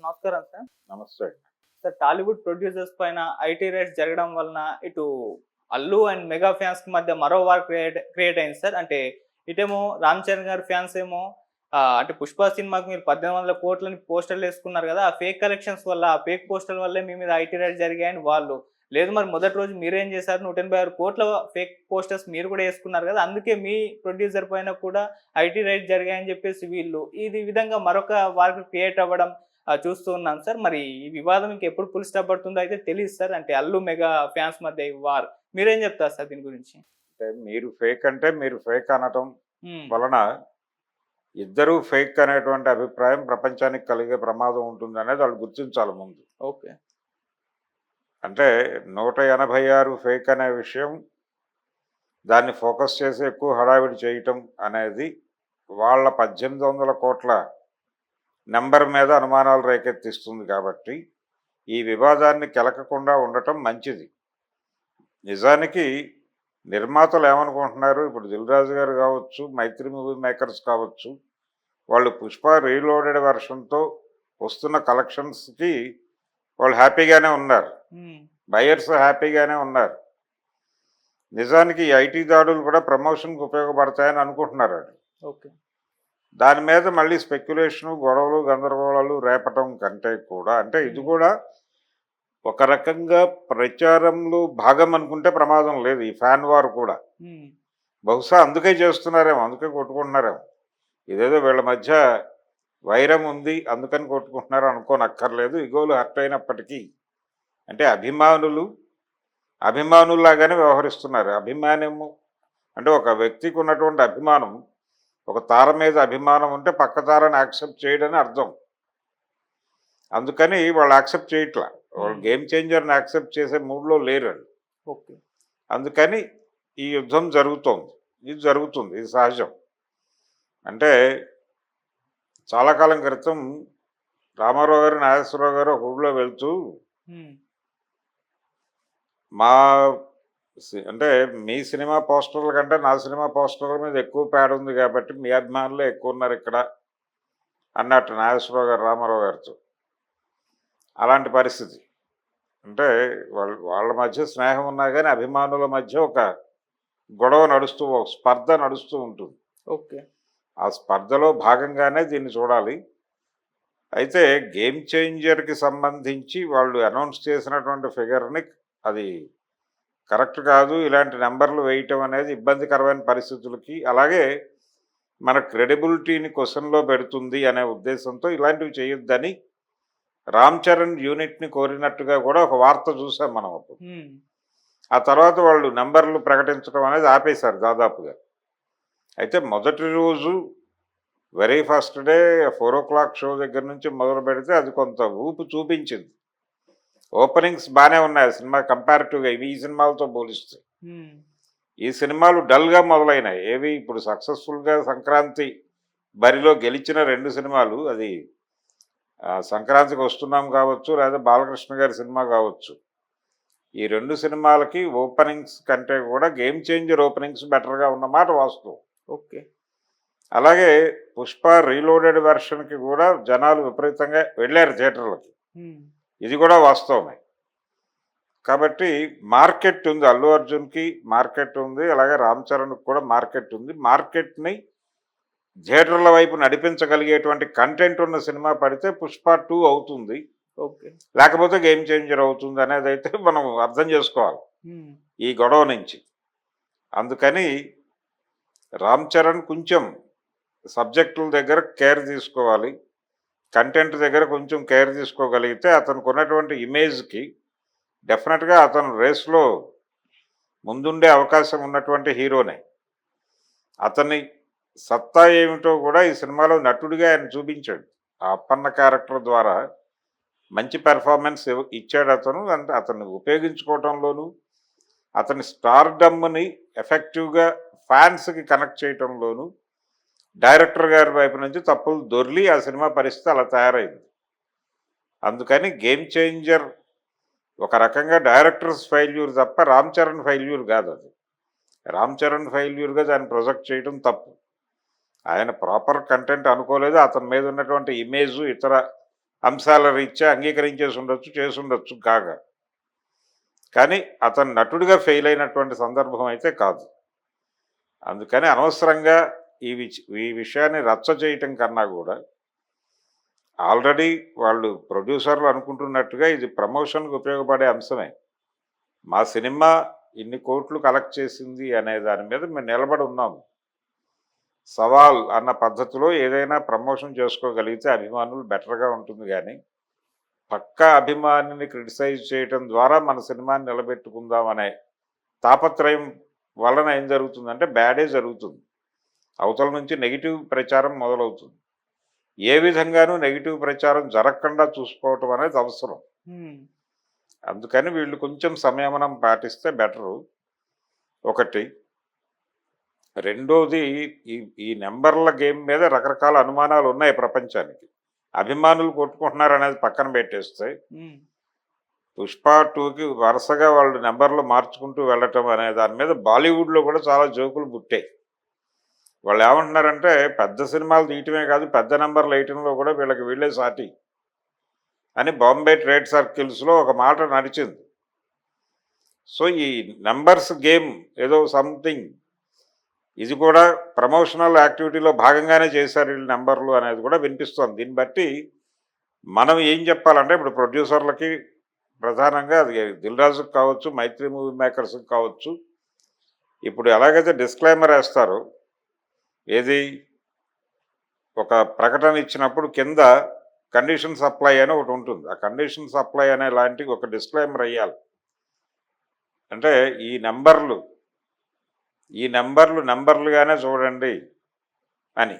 నమస్కారం సార్. నమస్తే. Sir Tollywood producers పైన ఐటీ రైట్స్ జరగడం వలన ఇటు అల్లు అండ్ మెగా ఫ్యాన్స్‌కి మధ్య మరో వార్ క్రియేట్ అయింది సార్. అంటే ఇటేమో రామ్ చరణ్ గారి ఫ్యాన్స్ ఏమో అంటే 'పుష్ప' సినిమాకి మీరు 18,00,00,00,000 పోస్టర్‌లేసుకున్నారు గదా! ఆ ఫేక్ కలెక్షన్స్ వల్ల, ఆ ఫేక్ పోస్టర్‌ల వల్లే మీ మీద ఐటీ రైట్స్ జరిగాయని వాళ్ళు. లేదు మరి మొదటి రోజు మీరేం చేశారు? 186,00,00,000 ఫేక్ పోస్టర్స్ మీరు కూడా యేసుకున్నారు గదా! అందుకే మీ ప్రొడ్యూసర్ పైన కూడా ఐటీ రైట్స్ జరిగాయని జెప్పేసి వీళ్ళు. ఇది విధంగా మరొక వార్ క్రియేట్ అవ్వడం చూస్తూ ఉన్నాం సార్. మరి ఈ వివాదం ఇంకెప్పుడు ఫుల్ స్టాప్ పడుతుందో అయితే తెలీదు సార్. అంటే అల్లు, మెగా ఫ్యాన్స్ మధ్య ఈ వార్. మీరేం చెప్తారు సార్ దీని గురించి? అంటే మీరు ఫేక్ అనటం హ్మ్. వలన ఇద్దరూ ఫేక్ అనేటువంటి అభిప్రాయం ప్రపంచానికి కలిగే ప్రమాదం ఉంటుందనేది వాళ్ళు గుర్తించాలి ముందు. ఓకే. అంటే 186 ఫేక్ అనే విషయం, దాన్ని ఫోకస్ చేసి ఎక్కువ హడావిడి చేయటం అనేది వాళ్ళ 18,00,00,000 నెంబర్ మీద అనుమానాలు రేకెత్తిస్తుంది కాబట్టి ఈ వివాదాన్ని కెలకకుండా ఉండటం మంచిది. నిజానికి నిర్మాతలు ఏమనుకుంటున్నారు, ఇప్పుడు దిల్ రాజు గారు కావచ్చు, మైత్రి మూవీ మేకర్స్ కావచ్చు, వాళ్ళు 'పుష్ప' రీలోడెడ్ వెర్షన్తో వస్తున్న కలెక్షన్స్కి వాళ్ళు హ్యాపీగానే ఉన్నారు, హ్మ్. బయర్స్ హ్యాపీగానే ఉన్నారు. నిజానికి ఈ ఐటీ దాడులు కూడా ప్రమోషన్కి ఉపయోగపడతాయని అనుకుంటున్నారు వాళ్ళు. ఓకే. దాని మీద మళ్ళీ స్పెక్యులేషను, గొడవలు, గందరగోళాలు రేపటం కంటే కూడా, అంటే ఇది కూడా ఒక రకంగా ప్రచారంలో భాగం అనుకుంటే ప్రమాదం లేదు. ఈ ఫ్యాన్ వార్ కూడా హ్మ్. బహుశా అందుకే చేస్తున్నారేమో, అందుకే కొట్టుకుంటున్నారేమో. ఇదేదో వీళ్ళ మధ్య వైరం ఉంది అందుకని కొట్టుకుంటున్నారు అనుకోనక్కర్లేదు. ఇగోలు హర్ట్ అయినప్పటికీ, అంటే అభిమానుల్లాగానే వ్యవహరిస్తున్నారు. అభిమానము అంటే ఒక వ్యక్తికి ఉన్నటువంటి అభిమానం, ఒక తార మీద అభిమానం ఉంటే పక్క తారని యాక్సెప్ట్ చేయడని అర్థం. అందుకని వాళ్ళు యాక్సెప్ట్ చేయట్లా. వాళ్ళు గేమ్ చేంజర్ని యాక్సెప్ట్ చేసే మూడ్లో లేరు వాళ్ళు. ఓకే. అందుకని ఈ యుద్ధం జరుగుతోంది. ఇది జరుగుతుంది, ఇది సహజం. అంటే చాలా కాలం క్రితం రామారావు గారు, నాగేశ్వరరావు గారు ఒక ఊళ్ళో వెళ్తూ, హ్మ్. మా అంటే మీ సినిమా పోస్టర్ల కంటే నా సినిమా పోస్టర్ల మీద ఎక్కువ పేడ ఉంది కాబట్టి మీ అభిమానులే ఎక్కువ ఉన్నారు ఇక్కడ అన్నట్టు నాగేశ్వరరావు గారు రామారావు గారితో. అలాంటి పరిస్థితి. అంటే వాళ్ళ మధ్య స్నేహం ఉన్నా కానీ అభిమానుల మధ్య ఒక గొడవ నడుస్తూ, ఒక స్పర్ధ నడుస్తూ ఉంటుంది. ఓకే. ఆ స్పర్ధలో భాగంగానే దీన్ని చూడాలి. అయితే గేమ్ చేంజర్కి సంబంధించి వాళ్ళు అనౌన్స్ చేసినటువంటి ఫిగర్ని అది కరెక్ట్ కాదు, ఇలాంటి నెంబర్లు వేయటం అనేది ఇబ్బందికరమైన పరిస్థితులకి, అలాగే మన క్రెడిబిలిటీని క్వశ్చన్లో పెడుతుంది అనే ఉద్దేశంతో ఇలాంటివి చేయొద్దని రామ్ చరణ్ యూనిట్ని కోరినట్టుగా కూడా ఒక వార్త చూసాం మనం అప్పుడు. హ్మ్. ఆ తర్వాత వాళ్ళు నెంబర్లు ప్రకటించడం అనేది ఆపేశారు దాదాపుగా. అయితే మొదటి రోజు వెరీ ఫస్ట్ డే 4:00 షో దగ్గర నుంచి మొదలు పెడితే అది కొంత ఊపు చూపించింది. ఓపెనింగ్స్ బాగానే ఉన్నాయి ఆ సినిమా కంపారిటివ్గా ఈ సినిమాలతో పోలిస్తే. హ్మ్. ఈ సినిమాలు డల్గా మొదలైనాయి. ఏవి ఇప్పుడు సక్సెస్ఫుల్గా సంక్రాంతి బరిలో గెలిచిన 2 సినిమాలు, అది సంక్రాంతికి వస్తున్నాం కావచ్చు, లేదా బాలకృష్ణ గారి సినిమా కావచ్చు, ఈ 2 సినిమాలకి ఓపెనింగ్స్ కంటే కూడా గేమ్ చేంజర్ ఓపెనింగ్స్ బెటర్గా ఉన్నమాట వాస్తవం. ఓకే. అలాగే 'పుష్ప' రీలోడెడ్ వెర్షన్కి కూడా జనాలు విపరీతంగా వెళ్ళారు థియేటర్లకి. హ్మ్. ఇది కూడా వాస్తవమే. కాబట్టి మార్కెట్ ఉంది, అల్లు అర్జున్కి మార్కెట్ ఉంది, అలాగే రామ్ చరణ్కి కూడా మార్కెట్ ఉంది. మార్కెట్ని థియేటర్ల వైపు నడిపించగలిగేటువంటి కంటెంట్ ఉన్న సినిమా పడితే 'పుష్ప 2' అవుతుంది, ఓకే. లేకపోతే గేమ్ చేంజర్ అవుతుంది అనేది అయితే మనం అర్థం చేసుకోవాలి హ్మ్. ఈ గొడవ నుంచి. అందుకని రామ్ చరణ్ కొంచెం సబ్జెక్టుల దగ్గర కేర్ తీసుకోవాలి, కంటెంట్ దగ్గర కొంచెం కేర్ తీసుకోగలిగితే అతనికి ఉన్నటువంటి ఇమేజ్కి డెఫినెట్గా అతను రేస్లో ముందుండే అవకాశం ఉన్నటువంటి హీరోనే. అతని సత్తా ఏమిటో కూడా ఈ సినిమాలో నటుడిగా ఆయన చూపించాడు. ఆ అప్పన్న క్యారెక్టర్ ద్వారా మంచి పెర్ఫార్మెన్స్ ఇచ్చాడు అతను. అంటే అతన్ని ఉపయోగించుకోవటంలోనూ, అతని స్టార్డమ్ని ఎఫెక్టివ్గా ఫ్యాన్స్కి కనెక్ట్ చేయటంలోనూ డైరెక్టర్ గారి వైపు నుంచి తప్పులు దొర్లి ఆ సినిమా పరిస్థితి అలా తయారైంది. అందుకని గేమ్ చేంజర్ ఒక రకంగా డైరెక్టర్స్ ఫెయిల్యూర్ తప్ప రామ్ చరణ్ ఫెయిల్యూర్ కాదు. అది రామ్ చరణ్ ఫెయిల్యూర్గా దాన్ని ప్రొజెక్ట్ చేయడం తప్పు. ఆయన ప్రాపర్ కంటెంట్ అనుకోలేదు, అతని మీద ఉన్నటువంటి ఇమేజు, ఇతర అంశాల రీత్యా అంగీకరించేసి ఉండొచ్చు, చేసి ఉండొచ్చు కాగా. కానీ అతను నటుడిగా ఫెయిల్ అయినటువంటి సందర్భం అయితే కాదు. అందుకని అనవసరంగా ఈ విషయాన్ని రచ్చ చేయటం కన్నా కూడా ఆల్రెడీ వాళ్ళు ప్రొడ్యూసర్లు అనుకుంటున్నట్టుగా ఇది ప్రమోషన్కి ఉపయోగపడే అంశమే. మా సినిమా ఇన్ని కోట్లు కలెక్ట్ చేసింది అనే దాని మీద మేము నిలబడి ఉన్నాము. సవాల్ అన్న పద్ధతిలో ఏదైనా ప్రమోషన్ చేసుకోగలిగితే అభిమానులు బెటర్గా ఉంటుంది. కానీ పక్కా అభిమానిని క్రిటిసైజ్ చేయటం ద్వారా మన సినిమాని నిలబెట్టుకుందాం అనే తాపత్రయం వలన ఏం జరుగుతుందంటే బ్యాడే జరుగుతుంది. అవతల నుంచి నెగిటివ్ ప్రచారం మొదలవుతుంది. ఏ విధంగానూ నెగిటివ్ ప్రచారం జరగకుండా చూసుకోవటం అనేది అవసరం. అందుకని వీళ్ళు కొంచెం సంయమనం పాటిస్తే బెటరు. ఒకటి. రెండోది, ఈ నెంబర్ల గేమ్ మీద రకరకాల అనుమానాలు ఉన్నాయి ప్రపంచానికి. అభిమానులు కొట్టుకుంటున్నారు అనేది పక్కన పెట్టేస్తే పుష్ప 2కి వరుసగా వాళ్ళు నెంబర్లు మార్చుకుంటూ వెళ్ళటం అనే దాని మీద బాలీవుడ్లో కూడా చాలా జోకులు పుట్టాయి. వాళ్ళు ఏమంటున్నారంటే పెద్ద సినిమాలు తీయటమే కాదు, పెద్ద నెంబర్లు వేయటంలో కూడా వీళ్ళే సాటి అని బాంబే ట్రేడ్ సర్కిల్స్లో ఒక మాట నడిచింది. సో ఈ నెంబర్స్ గేమ్ ఏదో సంథింగ్ ఇది కూడా ప్రమోషనల్ యాక్టివిటీలో భాగంగానే చేశారు వీళ్ళు నెంబర్లు అనేది కూడా వినిపిస్తోంది. దీన్ని బట్టి మనం ఏం చెప్పాలంటే ఇప్పుడు ప్రొడ్యూసర్లకి ప్రధానంగా అది దిల్ రాజుకి కావచ్చు, మైత్రి మూవీ మేకర్స్కి కావచ్చు, ఇప్పుడు ఎలాగైతే డిస్క్లైమర్ వేస్తారో, ఏది ఒక ప్రకటన ఇచ్చినప్పుడు కింద కండిషన్ సప్లై అని ఒకటి ఉంటుంది. ఆ కండిషన్ సప్లై అనే లాంటి ఒక డిస్క్లైమర్ వేయాలి. అంటే ఈ నెంబర్లుగానే చూడండి అని.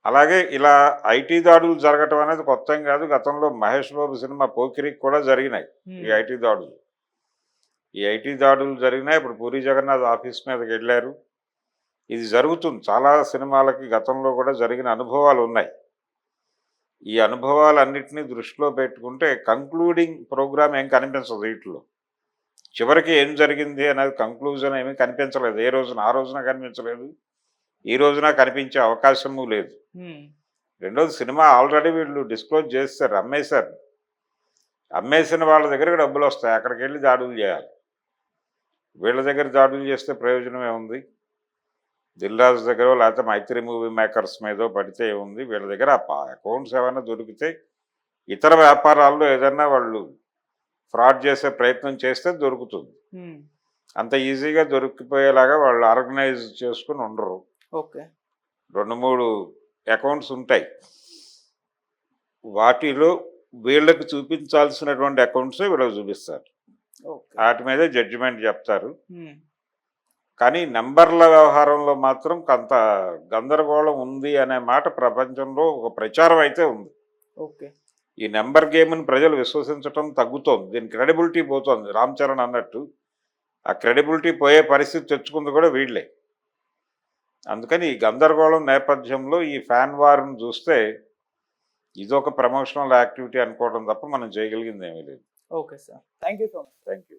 అలాగే ఇలా ఐటీ దాడులు జరగటం అనేది కొత్త ఏం కాదు. గతంలో మహేష్ బాబు సినిమా పోకిరికి కూడా జరిగినాయి ఈ ఐటీ దాడులు. జరిగినాయి. ఇప్పుడు పూరి జగన్నాథ్ ఆఫీస్ మీదకి వెళ్ళారు. ఇది జరుగుతుంది. చాలా సినిమాలకి గతంలో కూడా జరిగిన అనుభవాలు ఉన్నాయి. ఈ అనుభవాలన్నింటినీ దృష్టిలో పెట్టుకుంటే కంక్లూడింగ్ ప్రోగ్రామ్ ఏం కనిపించదు వీటిలో. చివరికి ఏం జరిగింది అనేది కంక్లూజన్ ఏమీ కనిపించలేదు. ఏ రోజున ఆ రోజున కనిపించలేదు, ఈ రోజున కనిపించే అవకాశము లేదు. రెండోది, సినిమా ఆల్రెడీ వీళ్ళు డిస్క్లోజ్ చేస్తారు, అమ్మేశారు. అమ్మేసిన వాళ్ళ దగ్గరకు డబ్బులు వస్తాయి. అక్కడికి వెళ్ళి దాడులు చేయాలి. వీళ్ళ దగ్గర దాడులు చేస్తే ప్రయోజనమే ఉంది? దిల్ రాజు దగ్గర లేకపోతే మైత్రి మూవీ మేకర్స్ మీదో పడితే ఏముంది? వీళ్ళ దగ్గర అకౌంట్స్ ఏమైనా దొరికితే ఇతర వ్యాపారాల్లో ఏదైనా వాళ్ళు ఫ్రాడ్ చేసే ప్రయత్నం చేస్తే దొరుకుతుంది. అంత ఈజీగా దొరికిపోయేలాగా వాళ్ళు ఆర్గనైజ్ చేసుకుని ఉండరు. ఓకే. 2-3 అకౌంట్స్ ఉంటాయి. వాటిలో వీళ్ళకి చూపించాల్సినటువంటి అకౌంట్సే వీళ్ళకి చూపిస్తారు. వాటి మీదే జడ్జిమెంట్ చెప్తారు. కానీ నెంబర్ల వ్యవహారంలో మాత్రం కొంత గందరగోళం ఉంది అనే మాట ప్రపంచంలో ఒక ప్రచారం అయితే ఉంది. ఓకే. ఈ నెంబర్ గేమ్ని ప్రజలు విశ్వసించడం తగ్గుతోంది. దీని క్రెడిబిలిటీ పోతోంది. రామ్ చరణ్ అన్నట్టు ఆ క్రెడిబిలిటీ పోయే పరిస్థితి తెచ్చుకుంది కూడా వీళ్ళే. అందుకని ఈ గందరగోళం నేపథ్యంలో ఈ ఫ్యాన్ వార్ని చూస్తే ఇదొక ప్రమోషనల్ యాక్టివిటీ అనుకోవడం తప్ప మనం చేయగలిగింది ఏమీ లేదు. Okay sir, thank you so much. Thank you.